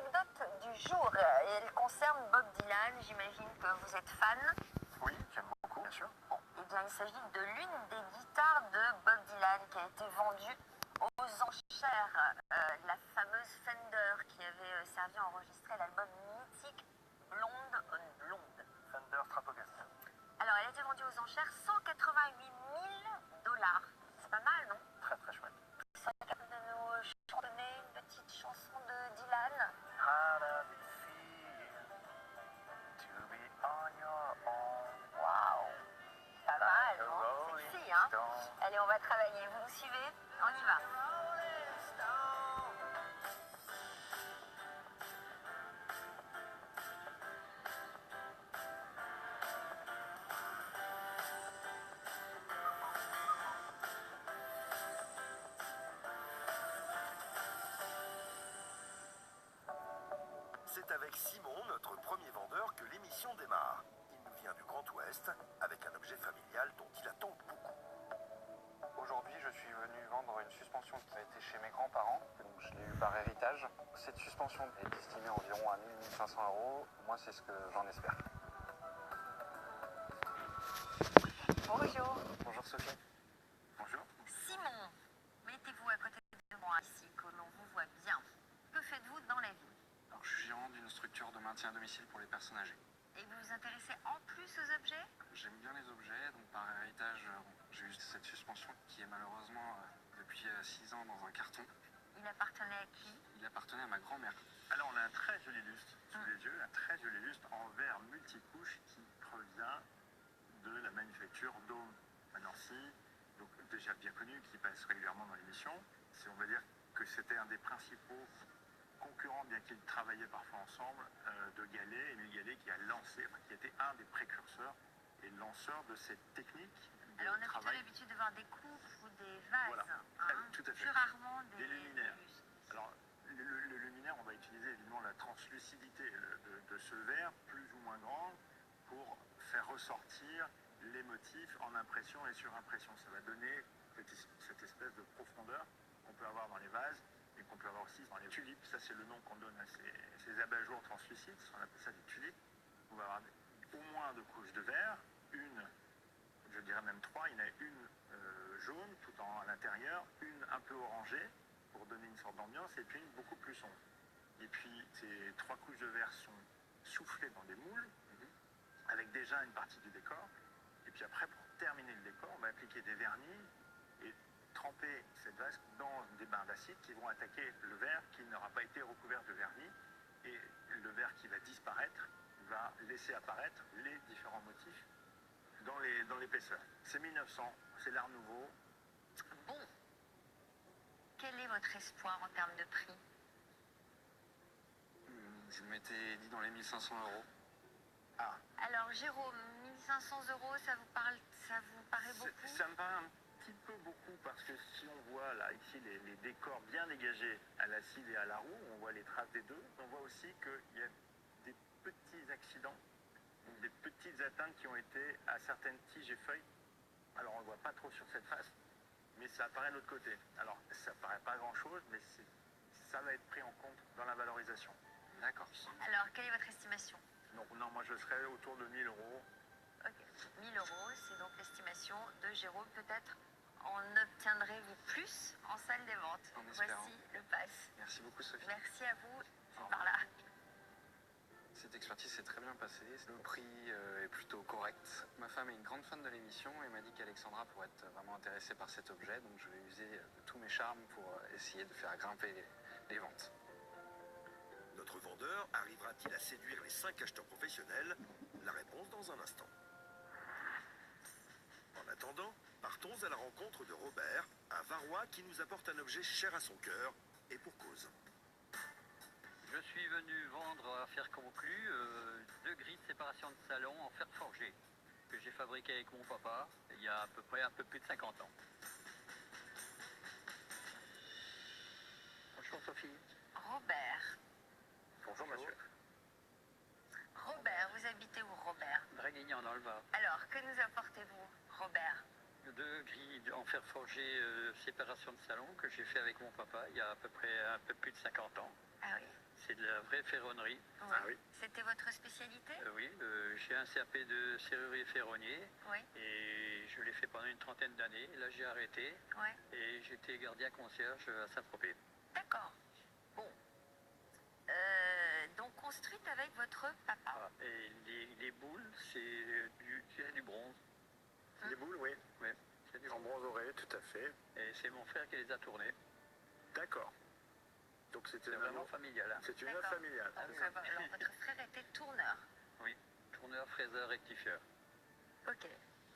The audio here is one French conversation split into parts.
l'anecdote du jour. Elle concerne Bob Dylan. J'imagine que vous êtes fan. Oui, j'aime beaucoup, bien sûr. Bon, eh bien, il s'agit de l'une des guitares de Bob Dylan qui a été vendue aux enchères. La fameuse Fender qui avait servi à enregistrer l'album mythique Blonde on Blonde. Fender Stratocaster. Alors, elle a été vendue aux enchères 188 000 $. C'est pas mal, non? Très très chouette. Vous êtes capable de nous chantonner une petite chanson de Dylan? How does it feel to be on your own? Waouh! Pas mal, non? Sexy, hein? Allez, on va travailler. Vous nous suivez? On y va. C'est avec Simon, notre premier vendeur, que l'émission démarre. Il nous vient du Grand Ouest avec un objet familial dont il attend beaucoup. Aujourd'hui, je suis venu vendre une suspension qui a été chez mes grands-parents. Donc, je l'ai eue par héritage. Cette suspension est estimée environ à 1 500 €. Moi, c'est ce que j'en espère. Bonjour. Bonjour Sophie. Bonjour. Simon, mettez-vous à côté de moi ici, que l'on vous voit bien. Que faites-vous dans la vie? Alors, je suis gérant d'une structure de maintien à domicile pour les personnes âgées. Et vous vous intéressez en plus aux objets? J'aime bien les objets, donc par héritage, j'ai eu cette suspension qui est malheureusement depuis 6 ans dans un carton. Il appartenait à qui? Il appartenait à ma grand-mère. Alors on a un très joli lustre sous les yeux, un très joli lustre en verre multicouche qui provient de la manufacture Dôme à Nancy, donc déjà bien connu, qui passe régulièrement dans l'émission. On va dire que c'était un des principaux concurrents, bien qu'ils travaillaient parfois ensemble, de Gallet, Émile Gallet qui a lancé, qui était un des précurseurs et lanceurs de cette technique de Alors on a plutôt travail. l'habitude de voir des coupes ou des vases, Voilà. hein, Tout à fait. plus rarement Des luminaires. bustes. Alors, le luminaire, on va utiliser évidemment la translucidité de ce verre, plus ou moins grande, pour faire ressortir les motifs en impression et surimpression. Ça va donner cette espèce de profondeur qu'on peut avoir dans les vases et qu'on peut avoir aussi dans les tulipes. Ça, c'est le nom qu'on donne à ces abat-jours translucides. On appelle ça des tulipes. On va avoir au moins 2 couches de verre, une, je dirais même 3. Il y en a une jaune tout à l'intérieur, une un peu orangée pour donner une sorte d'ambiance et puis une beaucoup plus sombre. Et puis ces 3 couches de verre sont soufflées dans des moules avec déjà une partie du décor. Et puis après, pour terminer le décor, on va appliquer des vernis et tremper cette vase dans des bains d'acide qui vont attaquer le verre qui n'aura pas été recouvert de vernis. Et le verre qui va disparaître va laisser apparaître les différents motifs dans l'épaisseur. C'est 1900, c'est l'art nouveau. Bon, quel est votre espoir en termes de prix? Je m'étais dit dans les 1 500 €. Ah, Alors Jérôme, 1 500 €, ça vous paraît beaucoup? ça me paraît un petit peu beaucoup parce que si on voit là ici les décors bien dégagés à l'acide et à la roue, on voit les traces des deux. On voit aussi qu'il y a des petits accidents, des petites atteintes qui ont été à certaines tiges et feuilles. Alors on ne le voit pas trop sur cette face, mais ça apparaît de l'autre côté. Alors ça paraît pas grand chose, mais ça va être pris en compte dans la valorisation. D'accord. Alors, quelle est votre estimation? Donc non, moi je serais autour de 1000 €. Ok, 1 000 €, c'est donc l'estimation de Jérôme. Peut-être en obtiendrez-vous plus en salle des ventes. En espérant. Voici le pass. Merci beaucoup Sophie. Merci à vous. Au C'est revoir. par là. Cette expertise s'est très bien passée, le prix est plutôt correct. Ma femme est une grande fan de l'émission et m'a dit qu'Alexandra pourrait être vraiment intéressée par cet objet, donc je vais user de tous mes charmes pour essayer de faire grimper les ventes. Notre vendeur arrivera-t-il à séduire les 5 acheteurs professionnels? La réponse dans un instant. En attendant, partons à la rencontre de Robert, un Varois qui nous apporte un objet cher à son cœur, et pour cause. Je suis venu vendre à fer conclu 2 grilles de séparation de salon en fer forgé que j'ai fabriqué avec mon papa il y a à peu près un peu plus de 50 ans. Bonjour Sophie. Robert. Bonjour monsieur. Robert, vous habitez où, Robert? Draguignan dans le Var. Alors, que nous apportez-vous, Robert? 2 grilles en fer forgé séparation de salon que j'ai fait avec mon papa il y a à peu près un peu plus de 50 ans. Ah oui. c'est de la vraie ferronnerie. Ouais. Ah oui. C'était votre spécialité? Oui, j'ai un CAP de serrurier ferronnier Oui. et je l'ai fait pendant une trentaine d'années. Là, j'ai arrêté Ouais. et j'étais gardien concierge à Saint-Tropez. D'accord. Bon. Donc construite avec votre papa. Ah, et les boules, c'est du bronze. Les boules, oui. Oui, c'est du En bronze. bronze doré, tout à fait. Et c'est mon frère qui les a tournés. D'accord. Donc c'était C'est vraiment familial. Hein. C'est une œuvre D'accord. familiale. Donc, alors, votre frère était tourneur. Oui, tourneur, fraiseur, rectifieur. Ok.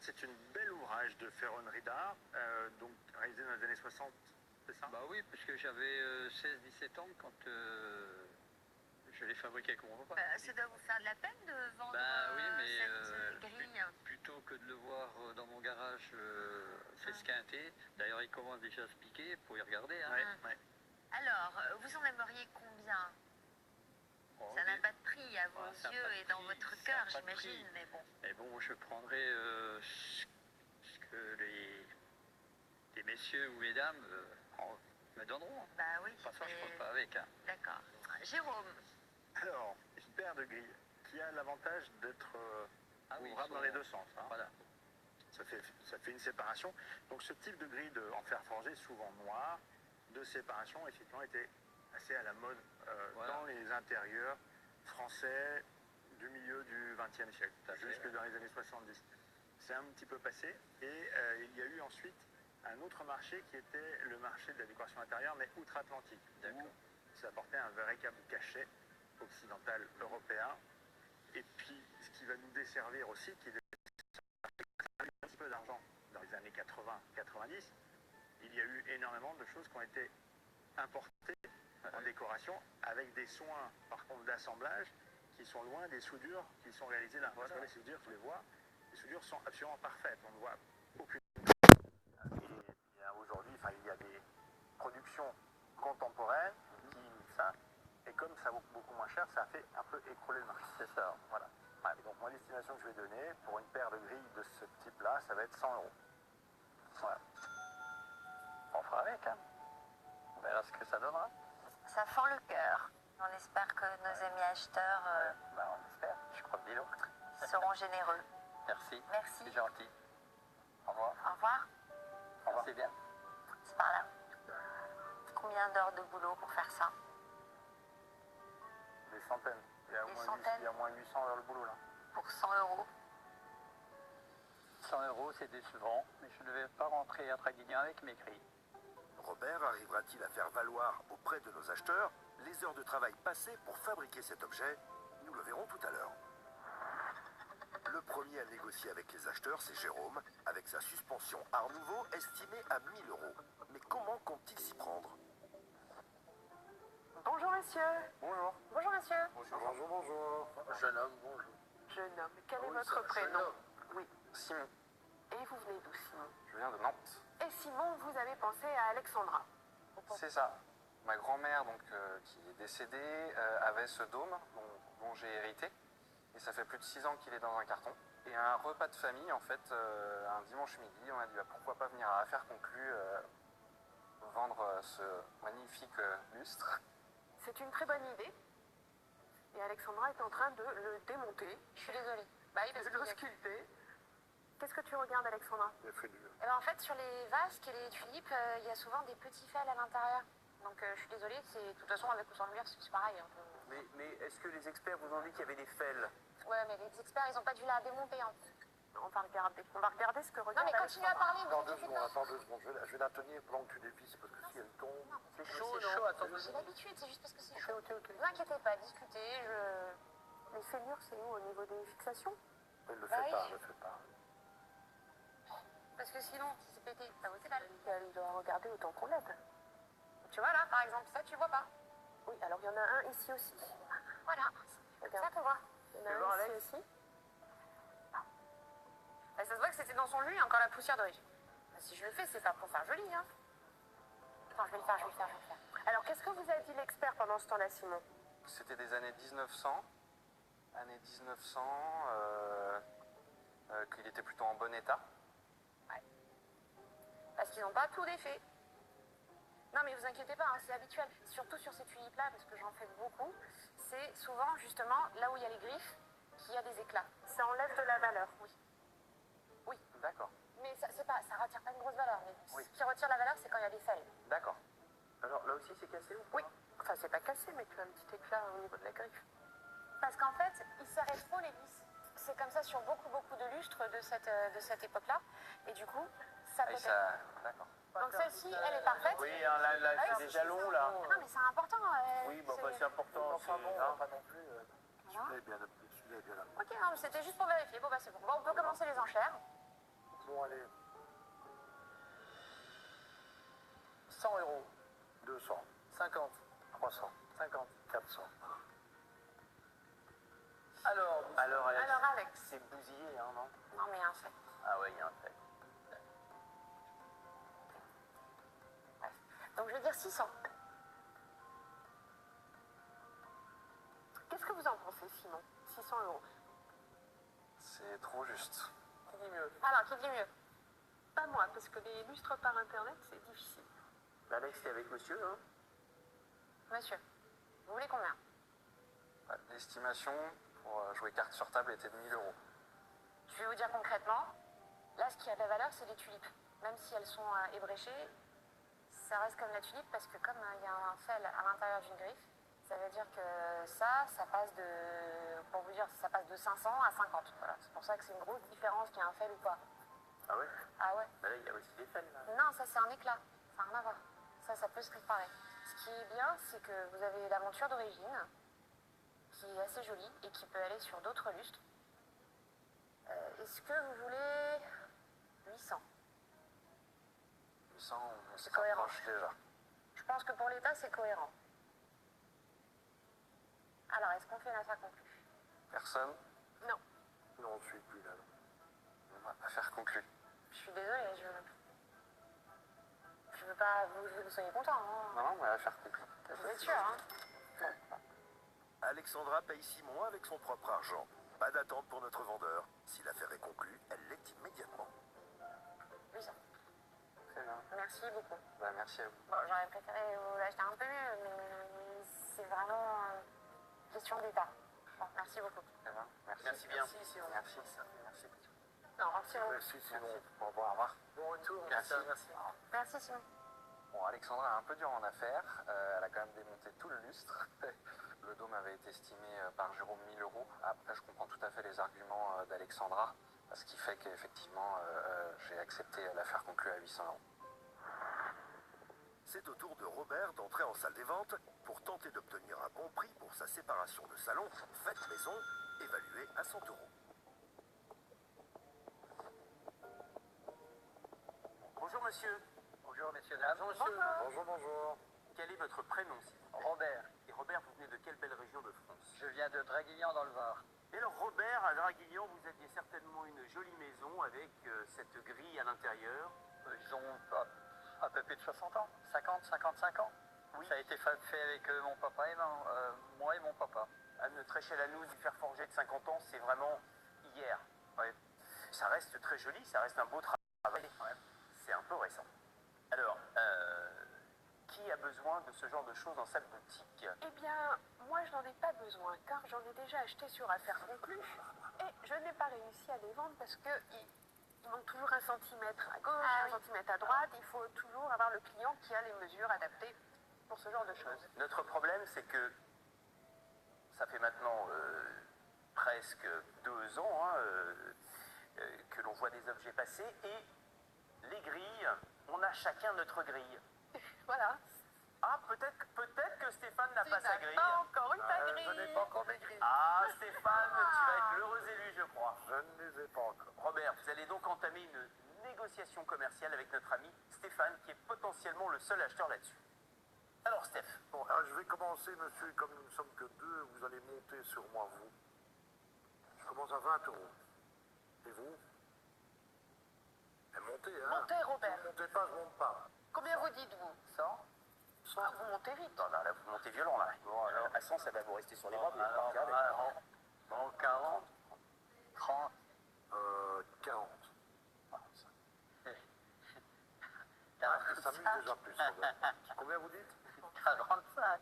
C'est une belle ouvrage de ferronnerie d'art, donc réalisé dans les années 60, c'est ça? Bah oui, parce que j'avais 16-17 ans quand je l'ai fabriqué avec mon papa. Ça doit vous faire de la peine de vendre Bah oui, mais cette grille. plutôt que de le voir dans mon garage s'esquinter, d'ailleurs il commence déjà à se piquer, pour y regarder. Hein. Ouais, Ah. ouais. Alors, vous en aimeriez combien? Oh, Ça n'a mais- pas de prix à vos Ah, ça a yeux pas de et dans prix, votre ça a cœur, pas de j'imagine, prix. mais bon. Mais bon, je prendrai ce que les messieurs ou mesdames me donneront. Bah oui. De toute façon, je ne mais- pense pas avec. Hein. D'accord. Jérôme, Alors, une paire de grilles qui a l'avantage d'être Ah oui, ouvrable ils dans sont- les deux sens. Hein. Voilà. Ça fait une séparation. Donc ce type de grille en fer forgé, souvent noir, de séparation, effectivement, était assez à la mode Voilà. dans les intérieurs français du milieu du XXe siècle, Tout à fait, jusque ouais. dans les années 70. C'est un petit peu passé et il y a eu ensuite un autre marché qui était le marché de la décoration intérieure, mais outre-Atlantique. D'accord. Où ça apportait un véritable cachet occidental européen. Et puis, ce qui va nous desservir aussi, qui est un petit peu d'argent dans les années 80-90, il y a eu énormément de choses qui ont été importées en décoration avec des soins, par contre, d'assemblage qui sont loin des soudures qui sont réalisées là. Parce que les soudures, tu les vois, les soudures sont absolument parfaites. On ne voit aucune. Et aujourd'hui, il y a des productions contemporaines qui imitent ça. Et comme ça vaut beaucoup moins cher, ça a fait un peu écrouler le marché. C'est ça, voilà. Et donc, moi, l'estimation que je vais donner pour une paire de grilles de ce type-là, ça va être 100 euros. Voilà. On fera avec, hein. On verra ce que ça donnera. ça fend le cœur. On espère que nos amis acheteurs On espère. Je crois bien. seront généreux. Merci. Merci. C'est gentil. Au revoir. Au revoir. Au revoir. C'est bien. C'est par là. Combien d'heures de boulot pour faire ça? Des centaines. Il y a Des au moins centaines. il y a au moins 800 heures de boulot là. Pour 100 euros. 100 euros, c'est décevant, mais je ne vais pas rentrer à Draguignan avec mes grilles. Robert arrivera-t-il à faire valoir auprès de nos acheteurs les heures de travail passées pour fabriquer cet objet? Nous le verrons tout à l'heure. Le premier à négocier avec les acheteurs, c'est Jérôme, avec sa suspension Art Nouveau estimée à 1000 euros. Mais comment compte-t-il s'y prendre? Bonjour monsieur. Bonjour. Bonjour monsieur. Bonjour, bonjour. Jeune homme, bonjour. Jeune homme, quel est Oui, votre ça, jeune prénom? homme. Oui. Simon. Et vous venez d'où Simon? Je viens de Nantes. Et Simon, vous avez pensé à Alexandra. C'est ça. Ma grand-mère, qui est décédée, avait ce dôme dont j'ai hérité. Et ça fait plus de 6 ans qu'il est dans un carton. Et à un repas de famille, en fait, un dimanche midi, on a dit pourquoi pas venir à Affaires Conclues vendre ce magnifique lustre. C'est une très bonne idée. Et Alexandra est en train de le démonter, Je suis désolée. Bah oui, parce de qu'il le y a- sculpter. Qu'est-ce que tu regardes Alexandra? Il a fait du... Eh ben, en fait, sur les vasques et les tulipes, il y a souvent des petits fels à l'intérieur. Donc je suis désolée, de toute façon, avec ou sans lumière, c'est pareil. Un peu. Mais est-ce que les experts vous ont dit qu'il y avait des fels? Ouais, mais les experts, ils ont pas dû la démonter. Hein. On va regarder. On va regarder ce que Non, regarde mais continuez à Alexandra. parler. Attends vous 2 inquiétez secondes, pas. attends 2 secondes. Je vais la tenir pendant que tu dévisses parce que si elle tombe. C'est C'est chaud, chaud, non? attends. J'ai l'habitude, c'est juste parce que c'est chaud. Ok. Ne vous inquiétez pas, discutez. Les fêlures, c'est où au niveau des fixations? Elle le Bah fait oui. pas, elle le fait pas. Parce que sinon, si c'est pété, ça vaut c'est dalle. Elle doit regarder autant qu'on l'aide. Tu vois là, par exemple, ça, tu vois pas. Oui, alors il y en a un ici aussi. Voilà, Regarde. ça qu'on voit. Il y en Tu veux a voir, un ici Alex? aussi. Bah, ça se voit que c'était dans son jus, il y a encore la poussière d'origine. Bah, si je le fais, c'est pas pour faire joli, hein. Attends, je vais le faire. Alors qu'est-ce que vous a dit l'expert pendant ce temps-là, Simon? C'était des années 1900. Années 1900, qu'il était plutôt en bon état. Parce qu'ils n'ont pas tout défait. Non, mais vous inquiétez pas, hein, c'est habituel. Surtout sur ces tulipes-là, parce que j'en fais beaucoup. C'est souvent, justement, là où il y a les griffes, qu'il y a des éclats. Ça enlève de la valeur, oui. Oui. D'accord. Mais ça retire pas une grosse valeur. Mais Oui. ce qui retire la valeur, c'est quand il y a des feuilles. D'accord. Alors là aussi, c'est cassé ou pas? Oui. Enfin, c'est pas cassé, mais tu as un petit éclat au niveau de la griffe. Parce qu'en fait, ils serraient trop les vis. C'est comme ça sur beaucoup de lustres de cette époque-là. Et du coup, ça Et pétait. ça... D'accord. Donc celle-ci, elle est parfaite. Oui, hein, là, Ah oui, c'est des jalons, là. Non, mais c'est important. Oui, bah, c'est important. Enfin bon, hein. pas non plus. Voilà. Celui-là est bien appelé, celui-là est bien appelé. Ok, non, mais c'était juste pour vérifier. Bon, bah c'est bon. Bon, on peut commencer les enchères. Bon, allez. 100 euros. 200, 50. 300, 50. 400. Alors, Alors, Alex, Alors, Alex. c'est bousillé, hein, non? Non, mais il y a un fait. Ah ouais, il y a un fait. Donc, je vais dire 600. Qu'est-ce que vous en pensez, Simon? 600 euros. C'est trop juste. qui dit mieux? Alors, qui dit mieux? Pas moi, parce que les lustres par internet, c'est difficile. Alex, c'est avec monsieur, hein? Monsieur, vous voulez combien? L'estimation pour jouer carte sur table était de 1000 euros. Je vais vous dire concrètement. Là, ce qui a de la valeur, c'est les tulipes. Même si elles sont ébréchées, ça reste comme la tulipe parce que comme il y a un fel à l'intérieur d'une griffe, ça veut dire que ça passe de, pour vous dire, ça passe de 500 à 50. Voilà. C'est pour ça que c'est une grosse différence qu'il y a un fel ou pas. Ah ouais? Ah ouais? Bah là, il y a aussi des fans, là. Non, ça c'est un éclat. Ça n'a rien à voir. Ça peut se réparer. Ce qui est bien, c'est que vous avez la monture d'origine, qui est assez jolie et qui peut aller sur d'autres lustres. Est-ce que vous voulez 800? 800, on se C'est cohérent. rapproche déjà. Je pense que pour l'État, c'est cohérent. Alors, est-ce qu'on fait une affaire conclue? Personne? Non. Non, on ne suit plus là. On va pas faire conclu. Je suis désolée, je veux pas vous soyez content. Hein. Non, on va faire conclu. Vous êtes sûr, hein? Alexandra paye Simon avec son propre argent. Pas d'attente pour notre vendeur. Si l'affaire est conclue, elle l'est immédiatement. 800. Très bien. Merci beaucoup. Bah, merci à vous. Bon, j'aurais préféré vous l'acheter un peu mieux, mais c'est vraiment question d'État. Bon, merci beaucoup. Très bien. Merci. Merci bien. Merci. Merci. Merci. Non, merci à vous. Merci Simon. Au revoir. Bon retour. Merci. Merci. Merci, Simon. Bon, Alexandra est un peu dure en affaires. Elle a quand même démonté tout le lustre. Le dôme avait été estimé par Jérôme 1000 euros. Après, je comprends tout à fait les arguments d'Alexandra, ce qui fait qu'effectivement, j'ai accepté l'affaire conclue à 800 euros. C'est au tour de Robert d'entrer en salle des ventes pour tenter d'obtenir un bon prix pour sa séparation de salon faite maison, évaluée à 100 euros. Bonjour, monsieur. Bonjour, messieurs, dames. Bonjour, bonjour. Quel est votre prénom, s'il vous plaît? Robert, Et Robert, vous venez de quelle belle région de France? je viens de Draguignan dans le Var. Et alors, Robert, à Draguignan, vous aviez certainement une jolie maison avec cette grille à l'intérieur. Ils ont à peu près de 60 ans, 50, 55 ans. Oui. Ça a été fait avec mon papa et moi et mon papa. À notre échelle à nous, du fer forgé de 50 ans, c'est vraiment hier. Oui. Ça reste très joli, ça reste un beau travail. Ouais. C'est un peu récent. Alors, qui a besoin de ce genre de choses dans sa boutique? Eh bien, moi, je n'en ai pas besoin, car j'en ai déjà acheté sur affaire conclue. Et je n'ai pas réussi à les vendre parce qu'ils manque toujours un centimètre à gauche, Ah un oui. centimètre à droite. Il faut toujours avoir le client qui a les mesures adaptées pour ce genre de choses. Notre problème, c'est que ça fait maintenant presque 2 ans que l'on voit des objets passer et les grilles, on a chacun notre grille. Voilà. Ah, peut-être que Stéphane n'a pas sa grille. Pas encore une ta Je grille. n'ai pas encore mes grilles. Ah, Stéphane, tu vas être l'heureux élu, je crois. Je ne les ai pas encore. Robert, vous allez donc entamer une négociation commerciale avec notre ami Stéphane, qui est potentiellement le seul acheteur là-dessus. Alors, Steph, Bon, alors je vais commencer, monsieur, comme nous ne sommes que deux, vous allez monter sur moi, vous. Je commence à 20 euros. Et vous? Et montez, hein? Montez, Robert. Vous ne montez pas, je monte pas. Combien vous dites-vous 100? Ah, vous montez vite. Non, là, vous montez violent, là. Bon, alors, à 100, ça va vous rester sur les bras, vous Alors, allez pas regarder. bon, 40, 30. 40. T'as- Ça m'est déjà plus, Robert. Combien vous dites? 45.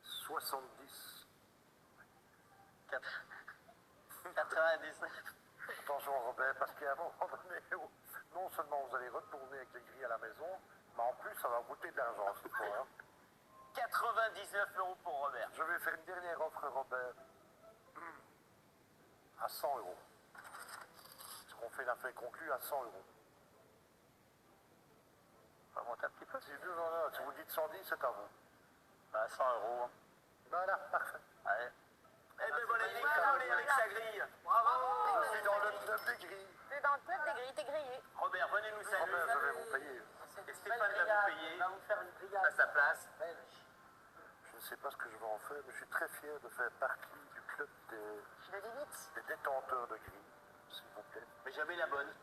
70. 99. Attention, Robert, parce qu'à un moment donné, non seulement vous allez retourner avec les grilles à la maison, mais en plus, ça va vous coûter de l'argent, cette fois. Hein. 99 € pour Robert. Je vais faire une dernière offre, Robert. À 100 €. Parce qu'on fait une affaire conclue à 100 €. On va monter un petit peu. Si vous dites 110, c'est à vous. Bah, 100 €. Voilà, parfait. Allez. Eh ben voilà, il est collé avec sa grille. Je suis dans le club des grilles. T'es dans le club des grilles, t'es grillé. Robert, venez nous saluer. Robert, je vais vous payer. Et Stéphane va vous payer à sa place. Je ne sais pas ce que je vais en faire, mais je suis très fier de faire partie du club Je le limite. des détenteurs de grilles, s'il vous plaît. Mais j'avais la bonne.